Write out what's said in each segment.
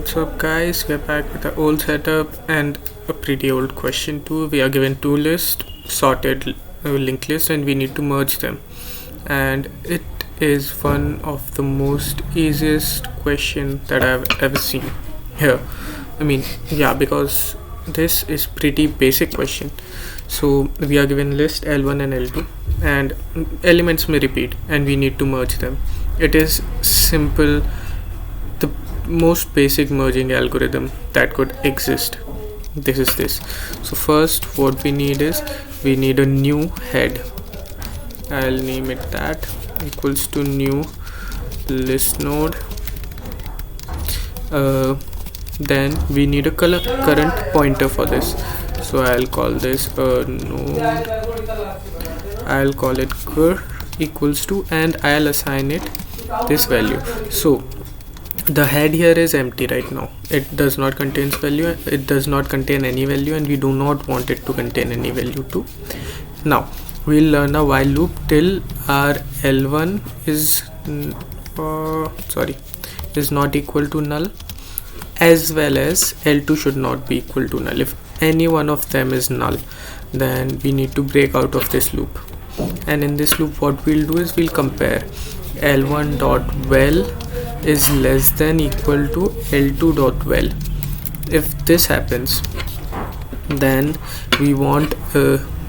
What's up guys, we're back with the old setup and a pretty old question too. We are given two lists, sorted linked lists, and we need to merge them. And it is one of the most easiest question that I've ever seen here. Because this is pretty basic question. So we are given list L1 and L2 and elements may repeat and we need to merge them. It is simple, the most basic merging algorithm that could exist. This is this. So first what we need is we need a new head. I'll name it that, equals to new list node. Then we need a current pointer for this, so I'll call this a node. I'll call it cur equals to, and I'll assign it this value. So the head here is empty right now. It does not contain value, it does not contain any value, and we do not want it to contain any value too. Now we'll learn a while loop till our L1 is not equal to null, as well as L2 should not be equal to null. If any one of them is null, then we need to break out of this loop. And in this loop what we'll do is we'll compare L1 dot well is less than equal to L2 dot well. If this happens, then we want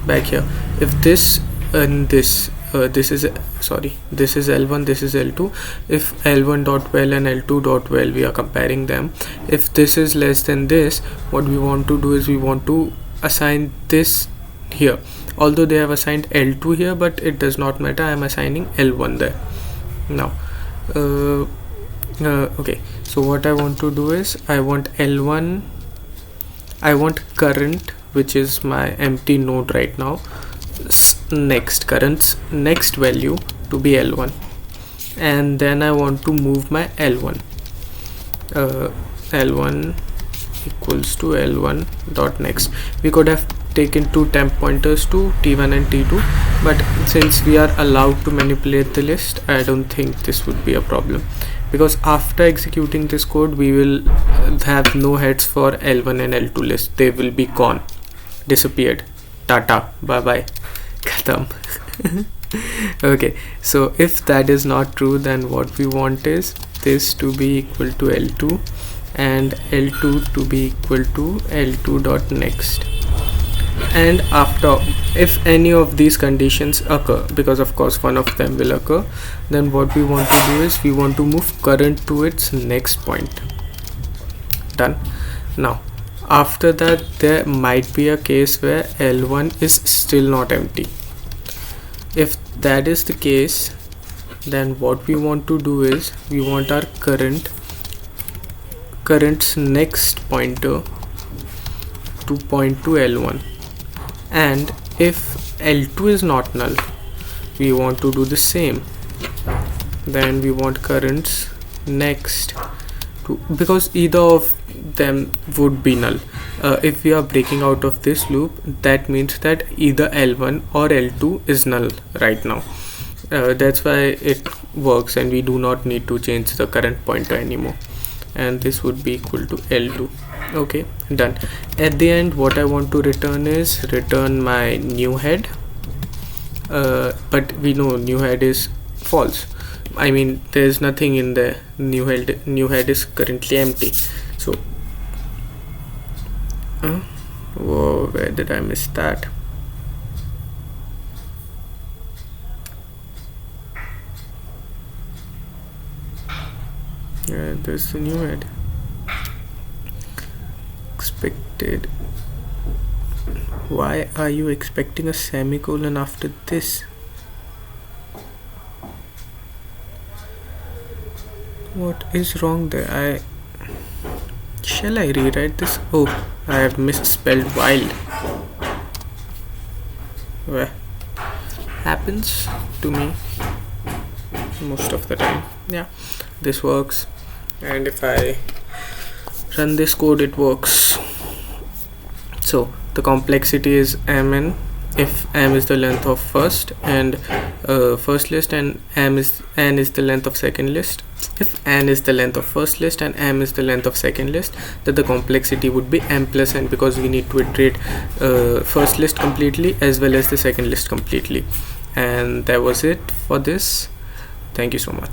back here, if this and this this is L1, this is L2. If L1 dot well and L2 dot well, we are comparing them. If this is less than this, what we want to do is we want to assign this here. Although they have assigned L2 here, but it does not matter, I am assigning L1 there. Now okay, so what I want to do is I want L1, I want current, which is my empty node right now, current's next value to be L1, and then I want to move my L1. L1 equals to L1 dot next. We could have taken two temp pointers to T1 and T2, but since we are allowed to manipulate the list, I don't think this would be a problem, because after executing this code we will have no heads for L1 and L2 list. They will be gone, disappeared, tata, bye bye, khatam. Okay, so if that is not true, then what we want is this to be equal to L2 and L2 to be equal to L2 dot next. And after, if any of these conditions occur, because of course one of them will occur, then what we want to do is we want to move current to its next point. Done. Now after that there might be a case where L1 is still not empty. If that is the case, then what we want to do is we want our current's next pointer to point to L1, and if L2 is not null, we want to do the same. Then we want current's next to, because either of them would be null. If we are breaking out of this loop, that means that either L1 or L2 is null right now. That's why it works, and we do not need to change the current pointer anymore, and this would be equal to L2. Okay, done. At the end what I want to return is return my new head, but we know new head is false. I mean there is nothing in the new head is currently empty. So whoa, where did I miss that? Yeah, there's the new head. Expected. Why are you expecting a semicolon after this? What is wrong there? Shall I rewrite this? Oh, I have misspelled wild. Well, happens to me most of the time. Yeah, this works, and if I run this code it works. So the complexity is mn, if m is the length of first list and n is the length of second list. If n is the length of first list and m is the length of second list, then the complexity would be m plus n, because we need to iterate first list completely as well as the second list completely. And that was it for this. Thank you so much.